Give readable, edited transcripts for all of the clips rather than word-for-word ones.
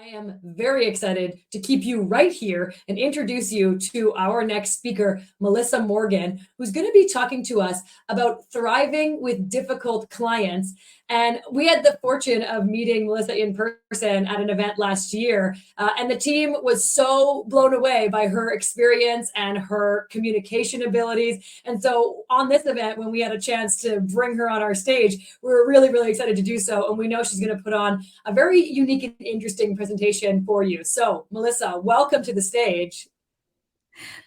I am very excited to keep you right here and introduce you to our next speaker, Melissa Morgan, who's going to be talking to us about thriving with difficult clients. And we had the fortune of meeting Melissa in person at an event last year. And the team was so blown away by her experience and her communication abilities. And so on this event, when we had a chance to bring her on our stage, we were really, really excited to do so. And we know she's going to put on a very unique and interesting presentation for you. So, Melissa, welcome to the stage.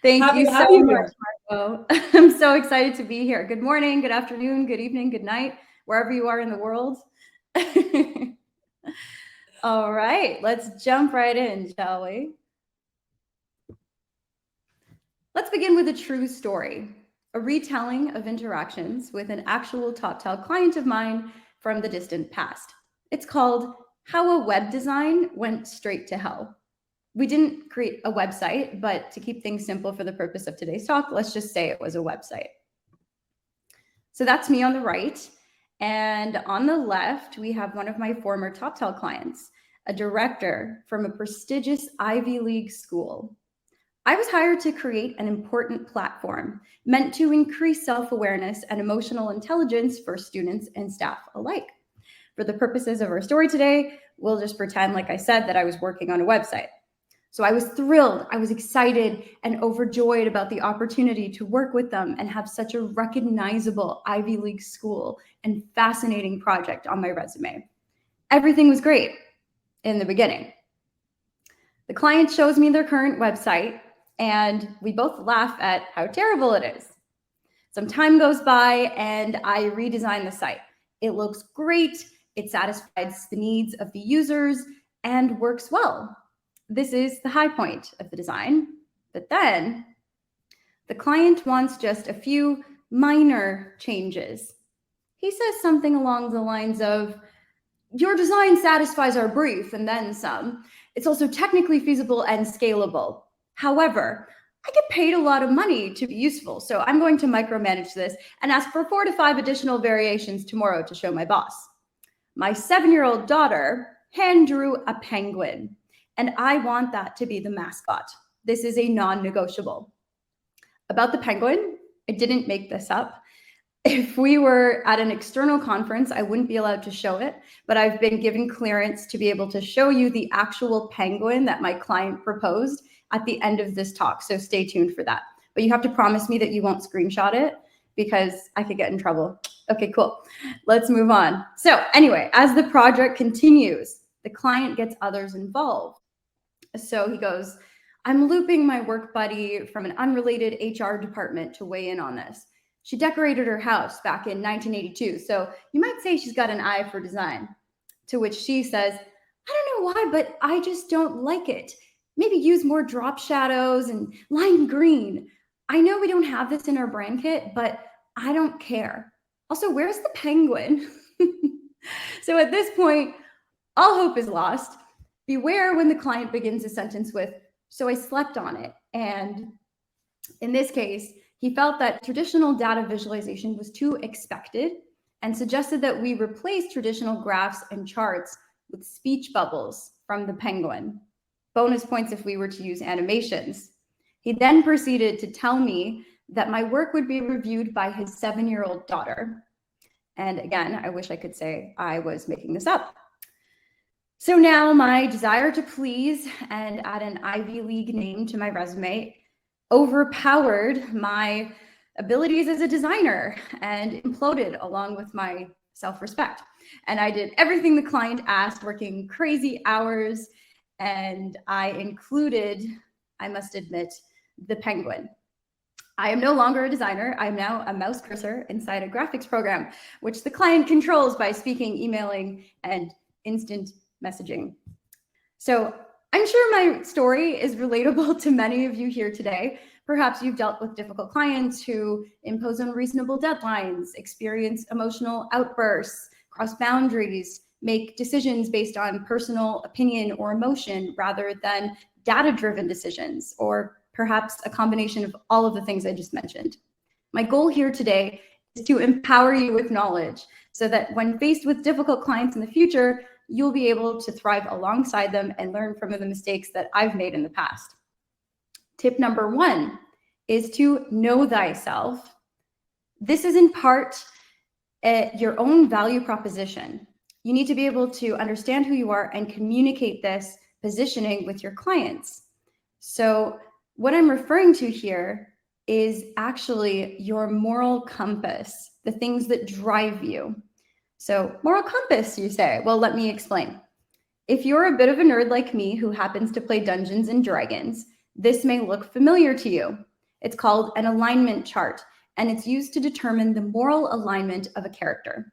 Thank you so much, Marco. I'm so excited to be here. Good morning, good afternoon, good evening, good night, wherever you are in the world. All right, let's jump right in, shall we? Let's begin with a true story, a retelling of interactions with an actual Toptal client of mine from the distant past. It's called How a Web Design Went Straight to Hell. We didn't create a website, but to keep things simple for the purpose of today's talk, let's just say it was a website. So that's me on the right. And on the left, we have one of my former Toptal clients, a director from a prestigious Ivy League school. I was hired to create an important platform meant to increase self-awareness and emotional intelligence for students and staff alike. For the purposes of our story today, we'll just pretend, like I said, that I was working on a website. So I was thrilled, I was excited and overjoyed about the opportunity to work with them and have such a recognizable Ivy League school and fascinating project on my resume. Everything was great in the beginning. The client shows me their current website and we both laugh at how terrible it is. Some time goes by and I redesign the site. It looks great, it satisfies the needs of the users and works well. This is the high point of the design, but then the client wants just a few minor changes. He says something along the lines of, your design satisfies our brief and then some. It's also technically feasible and scalable. However, I get paid a lot of money to be useful, so I'm going to micromanage this and ask for 4 to 5 additional variations tomorrow to show my boss. My 7-year-old daughter hand drew a penguin. And I want that to be the mascot. This is a non-negotiable. About the penguin, I didn't make this up. If we were at an external conference, I wouldn't be allowed to show it, but I've been given clearance to be able to show you the actual penguin that my client proposed at the end of this talk, so stay tuned for that. But you have to promise me that you won't screenshot it because I could get in trouble. Okay, cool. Let's move on. So anyway, as the project continues, the client gets others involved. So he goes, I'm looping my work buddy from an unrelated HR department to weigh in on this. She decorated her house back in 1982, so you might say she's got an eye for design. To which she says, I don't know why, but I just don't like it. Maybe use more drop shadows and lime green. I know we don't have this in our brand kit, but I don't care. Also, where's the penguin? So at this point, all hope is lost. Beware when the client begins a sentence with, so I slept on it. And in this case, he felt that traditional data visualization was too expected and suggested that we replace traditional graphs and charts with speech bubbles from the penguin. Bonus points if we were to use animations. He then proceeded to tell me that my work would be reviewed by his 7-year-old daughter. And again, I wish I could say I was making this up. So now my desire to please and add an Ivy League name to my resume overpowered my abilities as a designer and imploded along with my self-respect. And I did everything the client asked, working crazy hours, and I included, I must admit, the penguin. I am no longer a designer. I'm now a mouse cursor inside a graphics program, which the client controls by speaking, emailing, and instant messaging. So I'm sure my story is relatable to many of you here today. Perhaps you've dealt with difficult clients who impose unreasonable deadlines, experience emotional outbursts, cross boundaries, make decisions based on personal opinion or emotion rather than data-driven decisions, or perhaps a combination of all of the things I just mentioned. My goal here today is to empower you with knowledge so that when faced with difficult clients in the future, you'll be able to thrive alongside them and learn from the mistakes that I've made in the past. Tip number 1 is to know thyself. This is in part your own value proposition. You need to be able to understand who you are and communicate this positioning with your clients. So what I'm referring to here is actually your moral compass, the things that drive you. So moral compass, you say? Well, let me explain. If you're a bit of a nerd like me who happens to play Dungeons and Dragons, this may look familiar to you. It's called an alignment chart, and it's used to determine the moral alignment of a character.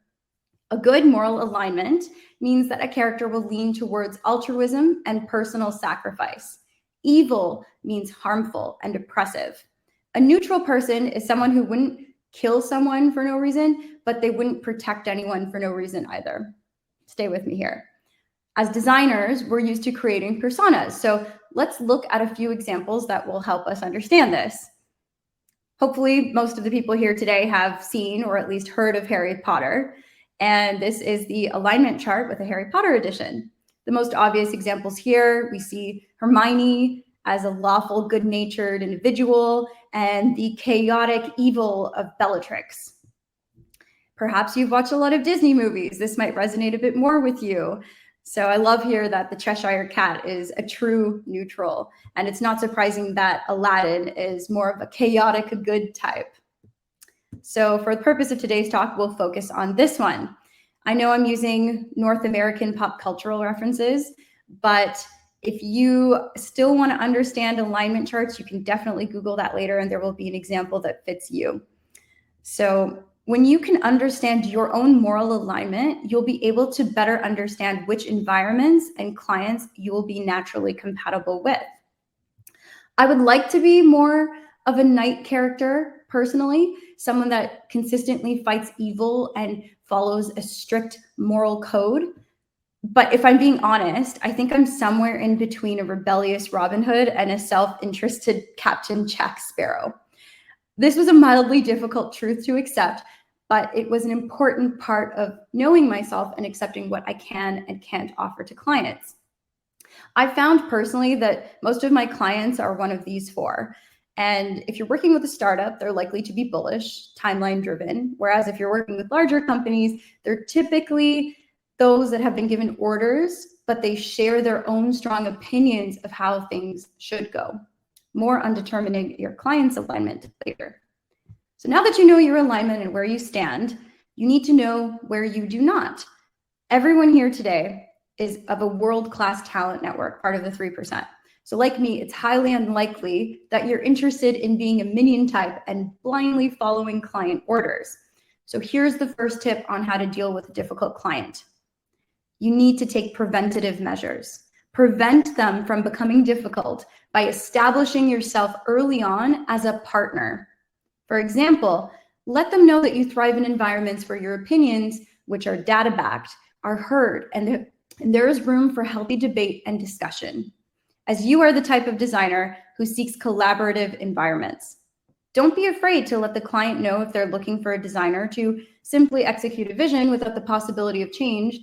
A good moral alignment means that a character will lean towards altruism and personal sacrifice. Evil means harmful and oppressive. A neutral person is someone who wouldn't kill someone for no reason, but they wouldn't protect anyone for no reason either. Stay with me here. As designers, we're used to creating personas. So let's look at a few examples that will help us understand this. Hopefully, most of the people here today have seen or at least heard of Harry Potter. And this is the alignment chart with the Harry Potter edition. The most obvious examples here, we see Hermione as a lawful, good-natured individual and the chaotic evil of Bellatrix. Perhaps you've watched a lot of Disney movies. This might resonate a bit more with you. So I love here that the Cheshire Cat is a true neutral. And it's not surprising that Aladdin is more of a chaotic good type. So for the purpose of today's talk, we'll focus on this one. I know I'm using North American pop cultural references, but if you still want to understand alignment charts, you can definitely Google that later and there will be an example that fits you. So when you can understand your own moral alignment, you'll be able to better understand which environments and clients you will be naturally compatible with. I would like to be more of a knight character personally, someone that consistently fights evil and follows a strict moral code. But if I'm being honest, I think I'm somewhere in between a rebellious Robin Hood and a self-interested Captain Jack Sparrow. This was a mildly difficult truth to accept, but it was an important part of knowing myself and accepting what I can and can't offer to clients. I found personally that most of my clients are one of these 4. And if you're working with a startup, they're likely to be bullish, timeline driven. Whereas if you're working with larger companies, they're typically those that have been given orders, but they share their own strong opinions of how things should go. More on determining your client's alignment later. So now that you know your alignment and where you stand, you need to know where you do not. Everyone here today is of a world-class talent network, part of the 3%. So like me, it's highly unlikely that you're interested in being a minion type and blindly following client orders. So here's the first tip on how to deal with a difficult client. You need to take preventative measures. Prevent them from becoming difficult by establishing yourself early on as a partner. For example, let them know that you thrive in environments where your opinions, which are data-backed, are heard and there is room for healthy debate and discussion, as you are the type of designer who seeks collaborative environments. Don't be afraid to let the client know if they're looking for a designer to simply execute a vision without the possibility of change,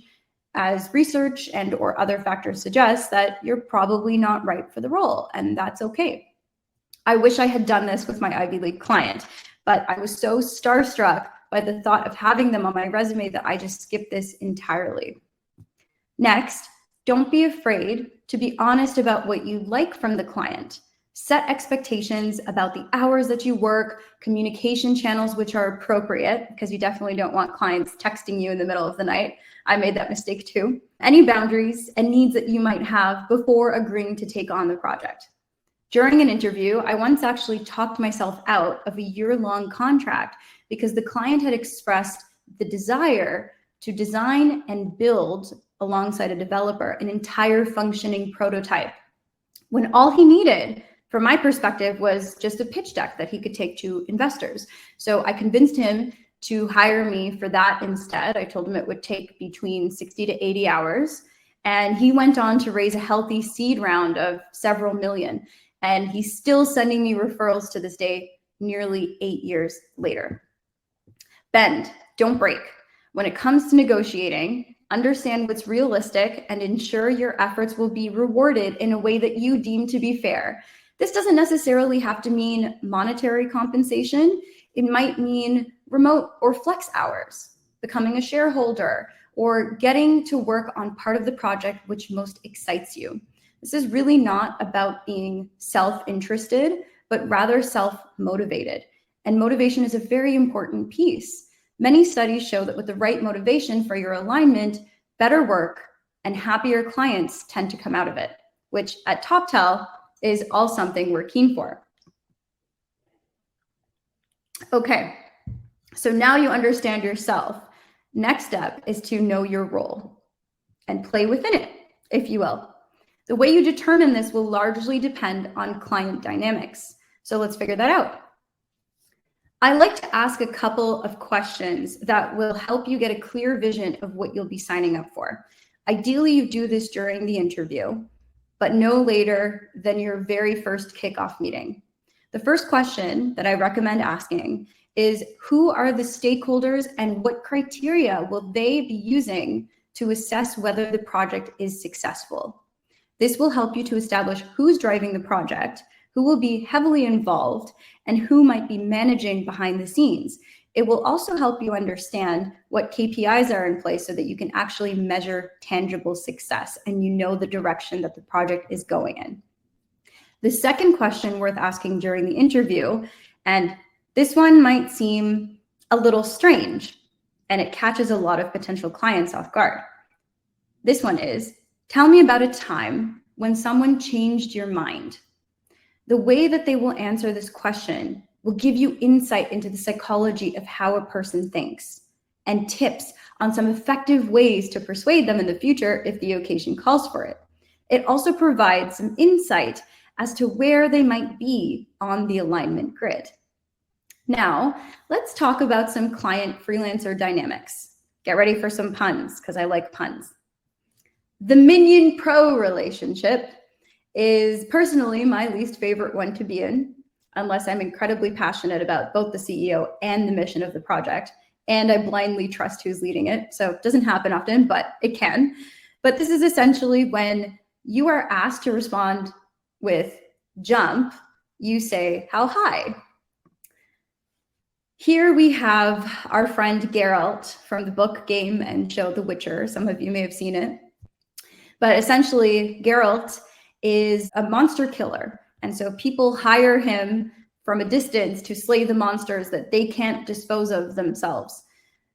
as research and or other factors suggest that you're probably not right for the role, and that's okay. I wish I had done this with my Ivy League client, but I was so starstruck by the thought of having them on my resume that I just skipped this entirely. Next, don't be afraid to be honest about what you like from the client. Set expectations about the hours that you work, communication channels which are appropriate, because you definitely don't want clients texting you in the middle of the night. I made that mistake too. Any boundaries and needs that you might have before agreeing to take on the project. During an interview, I once actually talked myself out of a year-long contract because the client had expressed the desire to design and build alongside a developer an entire functioning prototype, when all he needed, from my perspective, was just a pitch deck that he could take to investors. So I convinced him to hire me for that instead. I told him it would take between 60 to 80 hours. And he went on to raise a healthy seed round of several million. And he's still sending me referrals to this day, nearly 8 years later. Bend, don't break. When it comes to negotiating, understand what's realistic, and ensure your efforts will be rewarded in a way that you deem to be fair. This doesn't necessarily have to mean monetary compensation. It might mean remote or flex hours, becoming a shareholder, or getting to work on part of the project which most excites you. This is really not about being self-interested, but rather self-motivated. And motivation is a very important piece. Many studies show that with the right motivation for your alignment, better work and happier clients tend to come out of it, which at Toptal is all something we're keen for. Okay, so now you understand yourself. Next step is to know your role and play within it, if you will. The way you determine this will largely depend on client dynamics. So let's figure that out. I like to ask a couple of questions that will help you get a clear vision of what you'll be signing up for. Ideally, you do this during the interview, but no later than your very first kickoff meeting. The first question that I recommend asking is, who are the stakeholders and what criteria will they be using to assess whether the project is successful? This will help you to establish who's driving the project, who will be heavily involved, and who might be managing behind the scenes. It will also help you understand what KPIs are in place so that you can actually measure tangible success and you know the direction that the project is going in. The second question worth asking during the interview, and this one might seem a little strange, and it catches a lot of potential clients off guard. This one is, tell me about a time when someone changed your mind. The way that they will answer this question will give you insight into the psychology of how a person thinks and tips on some effective ways to persuade them in the future if the occasion calls for it. It also provides some insight as to where they might be on the alignment grid. Now, let's talk about some client freelancer dynamics. Get ready for some puns, because I like puns. The minion pro relationship is personally my least favorite one to be in, unless I'm incredibly passionate about both the CEO and the mission of the project, and I blindly trust who's leading it. So it doesn't happen often, but it can. But this is essentially when you are asked to respond with jump, you say, how high? Here we have our friend Geralt from the book, game, and show The Witcher. Some of you may have seen it. But essentially, Geralt is a monster killer. And so people hire him from a distance to slay the monsters that they can't dispose of themselves.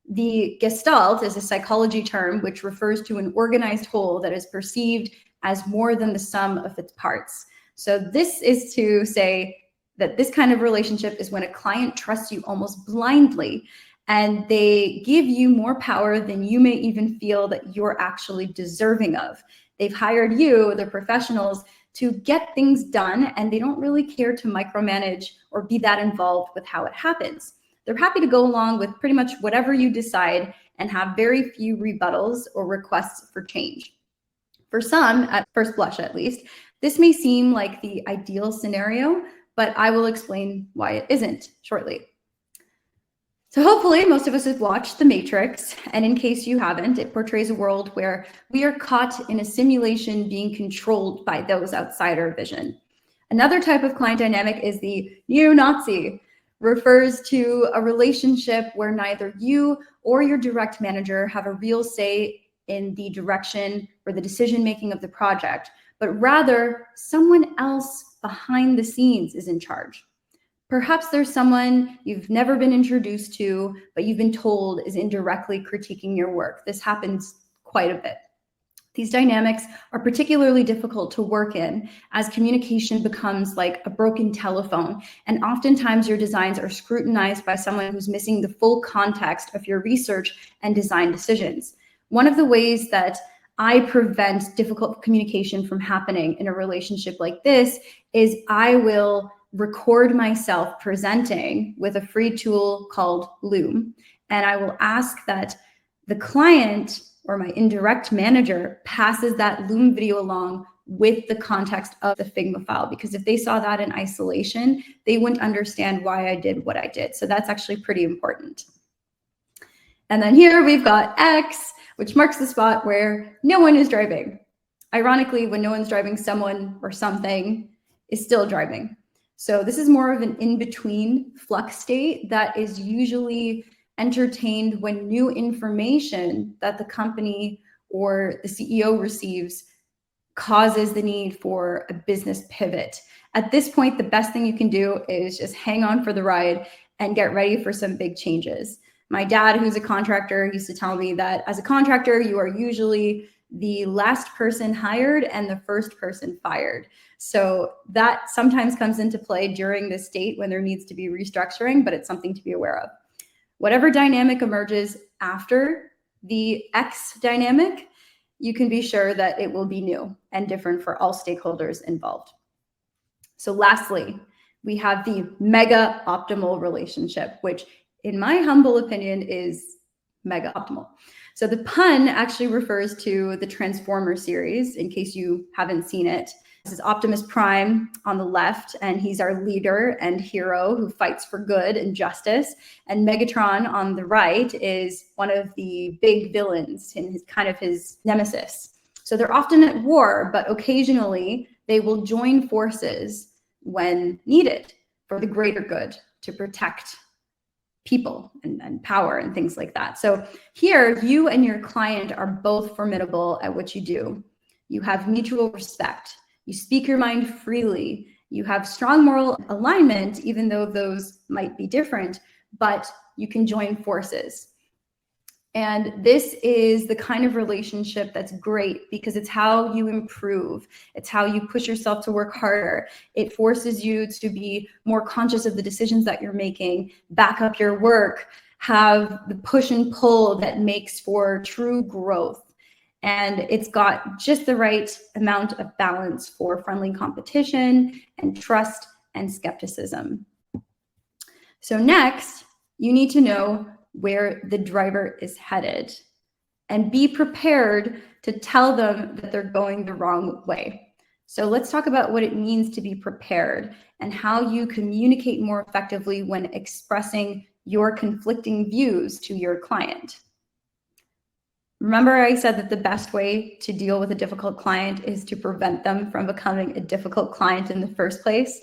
The Gestalt is a psychology term which refers to an organized whole that is perceived as more than the sum of its parts. So this is to say that this kind of relationship is when a client trusts you almost blindly and they give you more power than you may even feel that you're actually deserving of. They've hired you, the professionals, to get things done, and they don't really care to micromanage or be that involved with how it happens. They're happy to go along with pretty much whatever you decide and have very few rebuttals or requests for change. For some, at first blush at least, this may seem like the ideal scenario, but I will explain why it isn't shortly. So hopefully most of us have watched The Matrix, and in case you haven't, it portrays a world where we are caught in a simulation being controlled by those outside our vision. Another type of client dynamic is the neo-Nazi, refers to a relationship where neither you or your direct manager have a real say in the direction or the decision-making of the project, but rather someone else behind the scenes is in charge. Perhaps there's someone you've never been introduced to, but you've been told is indirectly critiquing your work. This happens quite a bit. These dynamics are particularly difficult to work in as communication becomes like a broken telephone, and oftentimes your designs are scrutinized by someone who's missing the full context of your research and design decisions. One of the ways that I prevent difficult communication from happening in a relationship like this is I will record myself presenting with a free tool called Loom. And I will ask that the client or my indirect manager passes that Loom video along with the context of the Figma file, because if they saw that in isolation, they wouldn't understand why I did what I did. So that's actually pretty important. And then here we've got X, which marks the spot where no one is driving. Ironically, when no one's driving, someone or something is still driving. So this is more of an in-between flux state that is usually entertained when new information that the company or the CEO receives causes the need for a business pivot. At this point, the best thing you can do is just hang on for the ride and get ready for some big changes. My dad, who's a contractor, used to tell me that as a contractor, you are usually the last person hired and the first person fired. So that sometimes comes into play during this state when there needs to be restructuring, but it's something to be aware of. Whatever dynamic emerges after the X dynamic, you can be sure that it will be new and different for all stakeholders involved. So lastly, we have the mega optimal relationship, which in my humble opinion is mega optimal. So the pun actually refers to the Transformer series, in case you haven't seen it. This is Optimus Prime on the left, and he's our leader and hero who fights for good and justice. And Megatron on the right is one of the big villains and his nemesis. So they're often at war, but occasionally they will join forces when needed for the greater good to protect people and power and things like that. So here, you and your client are both formidable at what you do. You have mutual respect. You speak your mind freely. You have strong moral alignment, even though those might be different, but you can join forces. And this is the kind of relationship that's great because it's how you improve. It's how you push yourself to work harder. It forces you to be more conscious of the decisions that you're making, back up your work, have the push and pull that makes for true growth. And it's got just the right amount of balance for friendly competition and trust and skepticism. So next, you need to know where the driver is headed and be prepared to tell them that they're going the wrong way. So let's talk about what it means to be prepared and how you communicate more effectively when expressing your conflicting views to your client. Remember, I said that the best way to deal with a difficult client is to prevent them from becoming a difficult client in the first place.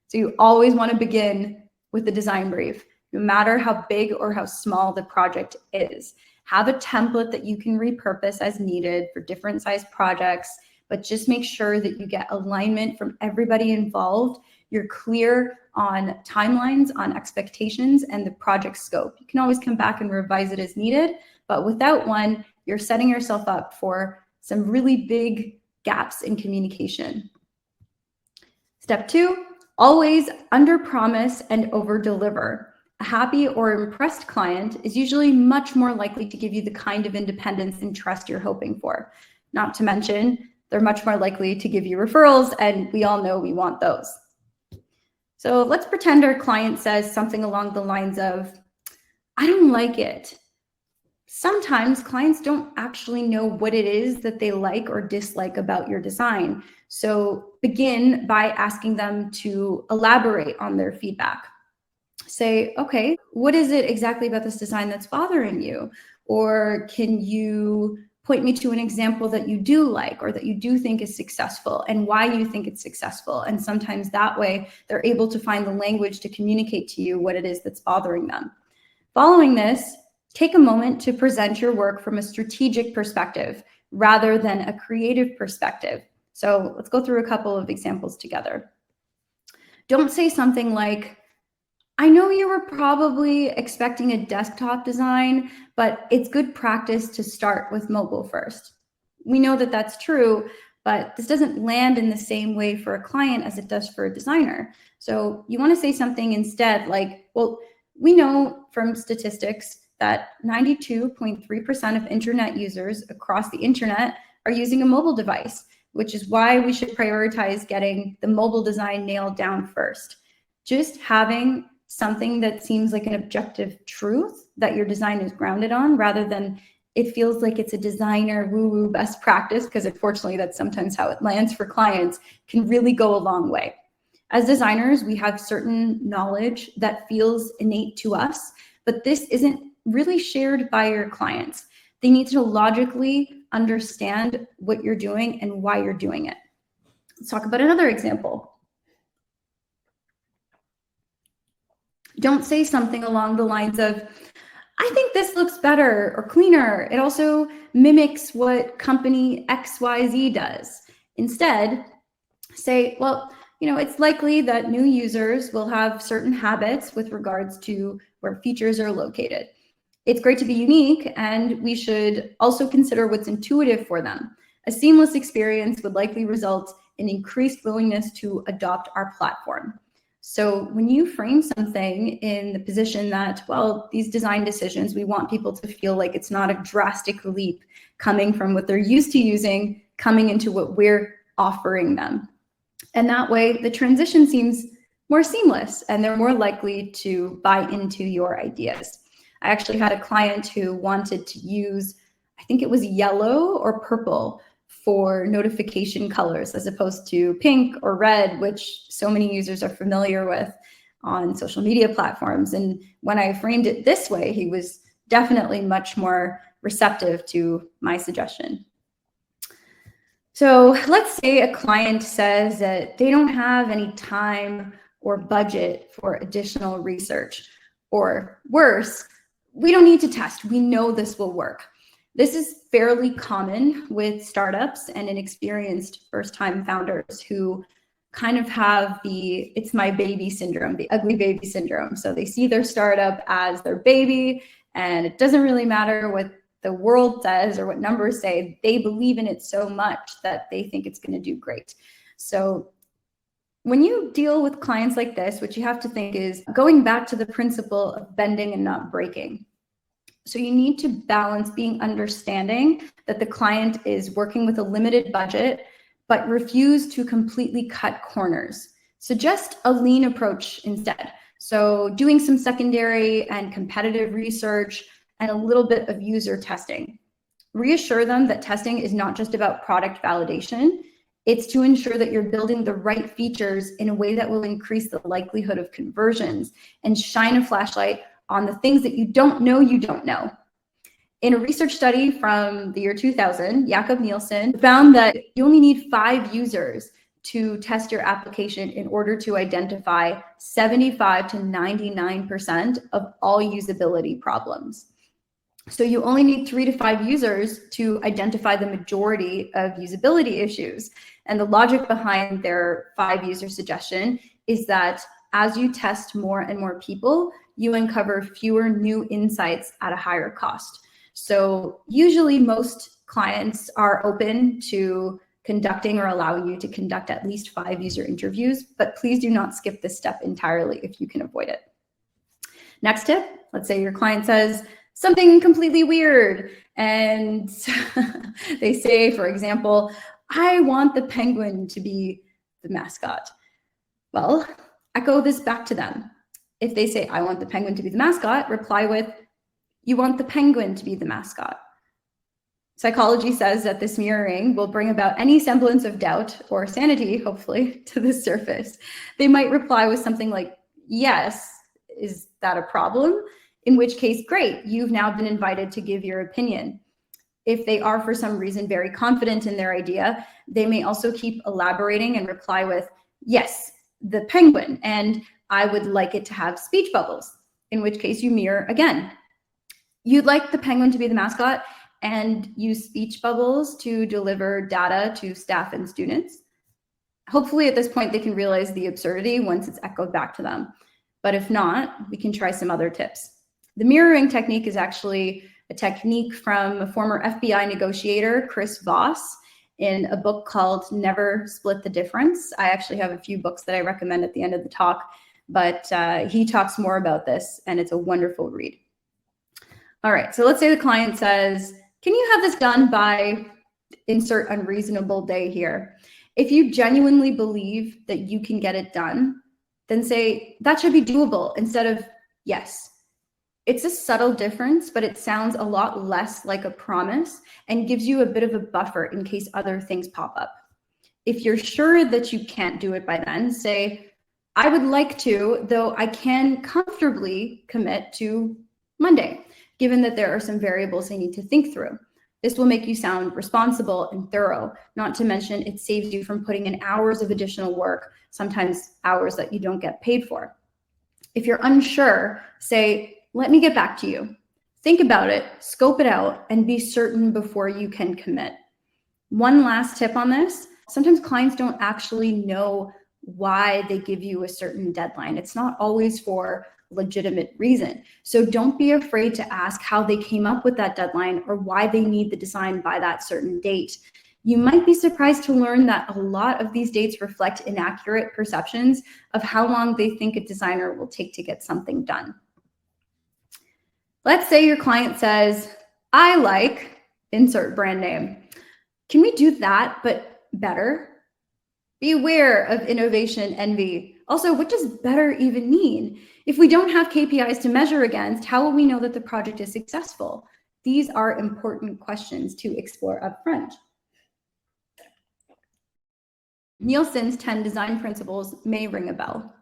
So you always want to begin with the design brief, no matter how big or how small the project is. Have a template that you can repurpose as needed for different size projects, but just make sure that you get alignment from everybody involved. You're clear on timelines, on expectations, and the project scope. You can always come back and revise it as needed, but without one, you're setting yourself up for some really big gaps in communication. Step 2, always under-promise and over-deliver. A happy or impressed client is usually much more likely to give you the kind of independence and trust you're hoping for. Not to mention, they're much more likely to give you referrals, and we all know we want those. So let's pretend our client says something along the lines of, "I don't like it." Sometimes clients don't actually know what it is that they like or dislike about your design. So begin by asking them to elaborate on their feedback. Say, okay, what is it exactly about this design that's bothering you? Or can you point me to an example that you do like or that you do think is successful and why you think it's successful? And sometimes that way they're able to find the language to communicate to you what it is that's bothering them. Following this, take a moment to present your work from a strategic perspective rather than a creative perspective. So let's go through a couple of examples together. Don't say something like, "I know you were probably expecting a desktop design, but it's good practice to start with mobile first." We know that that's true, but this doesn't land in the same way for a client as it does for a designer. So you want to say something instead like, "Well, we know from statistics that 92.3% of internet users across the internet are using a mobile device, which is why we should prioritize getting the mobile design nailed down first." Just having something that seems like an objective truth that your design is grounded on, rather than it feels like it's a designer woo-woo best practice, because unfortunately that's sometimes how it lands for clients, can really go a long way. As designers, we have certain knowledge that feels innate to us, but this isn't really shared by your clients. They need to logically understand what you're doing and why you're doing it. Let's talk about another example. Don't say something along the lines of, I think this looks better or cleaner. It also mimics what company XYZ does. Instead, say, well, it's likely that new users will have certain habits with regards to where features are located. It's great to be unique, and we should also consider what's intuitive for them. A seamless experience would likely result in increased willingness to adopt our platform. So when you frame something in the position that, well, these design decisions, we want people to feel like it's not a drastic leap coming from what they're used to using, coming into what we're offering them. And that way, the transition seems more seamless, and they're more likely to buy into your ideas. I actually had a client who wanted to use, I think it was yellow or purple for notification colors as opposed to pink or red, which so many users are familiar with on social media platforms. And when I framed it this way, he was definitely much more receptive to my suggestion. So let's say a client says that they don't have any time or budget for additional research, or worse, we don't need to test. We know this will work. This is fairly common with startups and inexperienced first-time founders who kind of have the it's my baby syndrome, the ugly baby syndrome. So they see their startup as their baby, and it doesn't really matter what the world says or what numbers say. They believe in it so much that they think it's going to do great. So when you deal with clients like this, what you have to think is going back to the principle of bending and not breaking. So you need to balance being understanding that the client is working with a limited budget, but refuse to completely cut corners. Suggest a lean approach instead. So doing some secondary and competitive research and a little bit of user testing. Reassure them that testing is not just about product validation. It's to ensure that you're building the right features in a way that will increase the likelihood of conversions and shine a flashlight on the things that you don't know you don't know. In a research study from the year 2000, Jakob Nielsen found that you only need 5 users to test your application in order to identify 75 to 99% of all usability problems. So you only need 3 to 5 users to identify the majority of usability issues. And the logic behind their 5 user suggestion is that as you test more and more people, you uncover fewer new insights at a higher cost. So usually most clients are open to conducting or allowing you to conduct at least 5 user interviews, but please do not skip this step entirely if you can avoid it. Next tip, let's say your client says something completely weird, and they say, for example, I want the penguin to be the mascot. Well, echo this back to them. If they say, I want the penguin to be the mascot, reply with, you want the penguin to be the mascot. Psychology says that this mirroring will bring about any semblance of doubt or sanity, hopefully, to the surface. They might reply with something like, yes, is that a problem? In which case, great, you've now been invited to give your opinion. If they are for some reason very confident in their idea, they may also keep elaborating and reply with, yes, the penguin, and I would like it to have speech bubbles, in which case you mirror again. You'd like the penguin to be the mascot and use speech bubbles to deliver data to staff and students. Hopefully at this point they can realize the absurdity once it's echoed back to them. But if not, we can try some other tips. The mirroring technique is actually a technique from a former FBI negotiator, Chris Voss, in a book called Never Split the Difference. I actually have a few books that I recommend at the end of the talk, but he talks more about this, and it's a wonderful read. All right, so let's say the client says, can you have this done by insert unreasonable day here? If you genuinely believe that you can get it done, then say, that should be doable instead of yes. It's a subtle difference, but it sounds a lot less like a promise and gives you a bit of a buffer in case other things pop up. If you're sure that you can't do it by then, say, I would like to, though I can comfortably commit to Monday. given that there are some variables they need to think through. This will make you sound responsible and thorough, not to mention it saves you from putting in hours of additional work, sometimes hours that you don't get paid for. If you're unsure, say, let me get back to you. Think about it, scope it out, and be certain before you can commit. One last tip on this, sometimes clients don't actually know why they give you a certain deadline. It's not always for legitimate reason. So don't be afraid to ask how they came up with that deadline or why they need the design by that certain date. You might be surprised to learn that a lot of these dates reflect inaccurate perceptions of how long they think a designer will take to get something done. Let's say your client says, I like, insert brand name. Can we do that, but better? Be aware of innovation envy. Also, what does better even mean? If we don't have KPIs to measure against, how will we know that the project is successful? These are important questions to explore upfront. Nielsen's 10 design principles may ring a bell.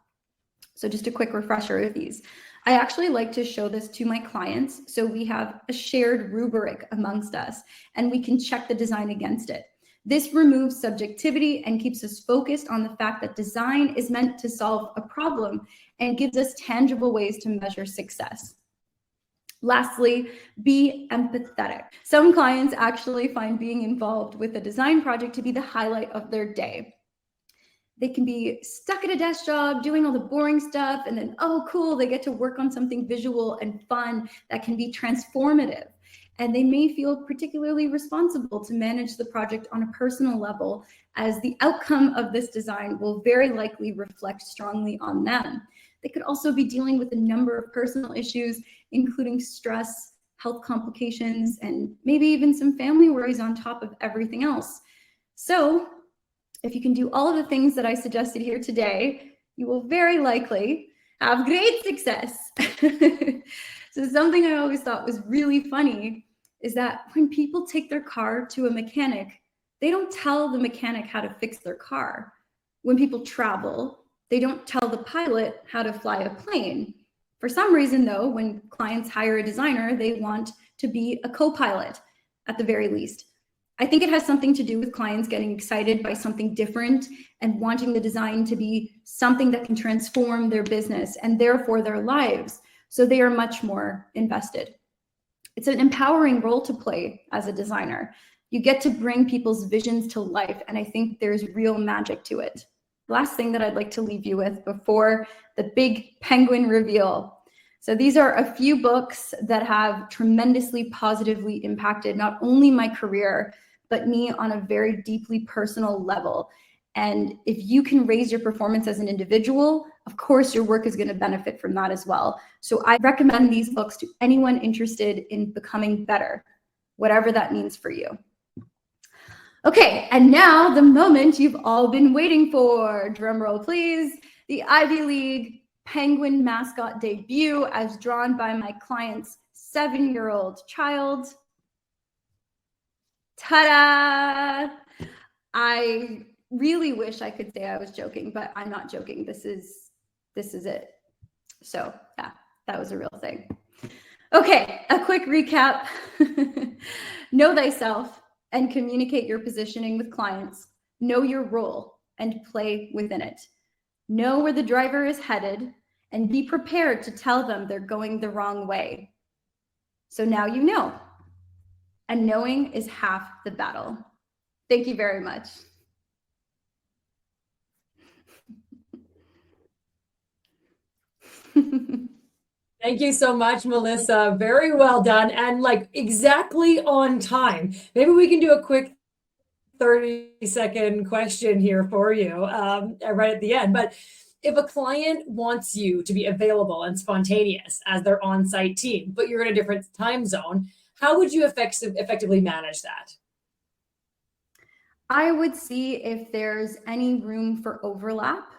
So just a quick refresher of these. I actually like to show this to my clients so we have a shared rubric amongst us and we can check the design against it. This removes subjectivity and keeps us focused on the fact that design is meant to solve a problem and gives us tangible ways to measure success. Lastly, be empathetic. Some clients actually find being involved with a design project to be the highlight of their day. They can be stuck at a desk job doing all the boring stuff and then, oh, cool, they get to work on something visual and fun that can be transformative. And they may feel particularly responsible to manage the project on a personal level, as the outcome of this design will very likely reflect strongly on them. They could also be dealing with a number of personal issues, including stress, health complications, and maybe even some family worries on top of everything else. So if you can do all of the things that I suggested here today, you will very likely have great success. So something I always thought was really funny is that when people take their car to a mechanic, they don't tell the mechanic how to fix their car. When people travel, they don't tell the pilot how to fly a plane. For some reason, though, when clients hire a designer, they want to be a co-pilot at the very least. I think it has something to do with clients getting excited by something different and wanting the design to be something that can transform their business and therefore their lives. So they are much more invested. It's an empowering role to play as a designer. You get to bring people's visions to life, and I think there's real magic to it. Last thing that I'd like to leave you with before the big penguin reveal. So these are a few books that have tremendously positively impacted not only my career, but me on a very deeply personal level. And if you can raise your performance as an individual, of course, your work is going to benefit from that as well. So I recommend these books to anyone interested in becoming better, whatever that means for you. Okay, and now the moment you've all been waiting for. Drum roll, please. The Ivy League penguin mascot debut as drawn by my client's 7-year-old child. Ta-da! I really wish I could say I was joking, but I'm not joking. This is it. So yeah, that was a real thing. Okay, a quick recap. Know thyself and communicate your positioning with clients. Know your role and play within it. Know where the driver is headed and be prepared to tell them they're going the wrong way. So now you know. And knowing is half the battle. Thank you very much. Thank you so much, Melissa. Very well done. And like exactly on time. Maybe we can do a quick 30-second question here for you right at the end. But if a client wants you to be available and spontaneous as their on-site team, but you're in a different time zone, how would you effectively manage that? I would see if there's any room for overlap.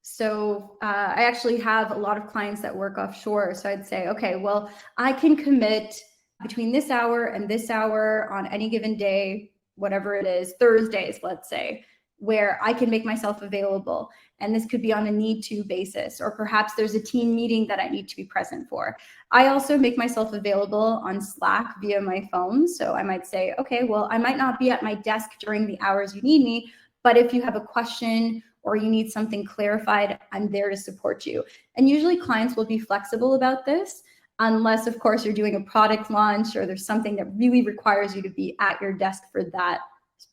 So I actually have a lot of clients that work offshore. So I'd say, okay, well, I can commit between this hour and this hour on any given day, whatever it is, Thursdays, let's say. where I can make myself available. And this could be on a need-to basis, or perhaps there's a team meeting that I need to be present for. I also make myself available on Slack via my phone. So I might say, okay, well, I might not be at my desk during the hours you need me, but if you have a question or you need something clarified, I'm there to support you. And usually clients will be flexible about this, unless of course you're doing a product launch or there's something that really requires you to be at your desk for that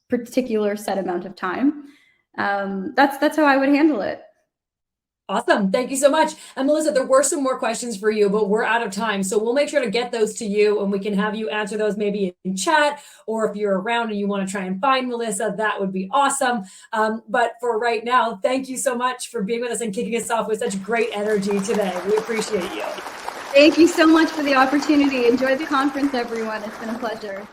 particular set amount of time. That's how I would handle it. Awesome. Thank you so much. And Melissa, there were some more questions for you, but we're out of time. So we'll make sure to get those to you and we can have you answer those maybe in chat, or if you're around and you want to try and find Melissa, that would be awesome. But for right now, thank you so much for being with us and kicking us off with such great energy today. We appreciate you. Thank you so much for the opportunity. Enjoy the conference, everyone. It's been a pleasure.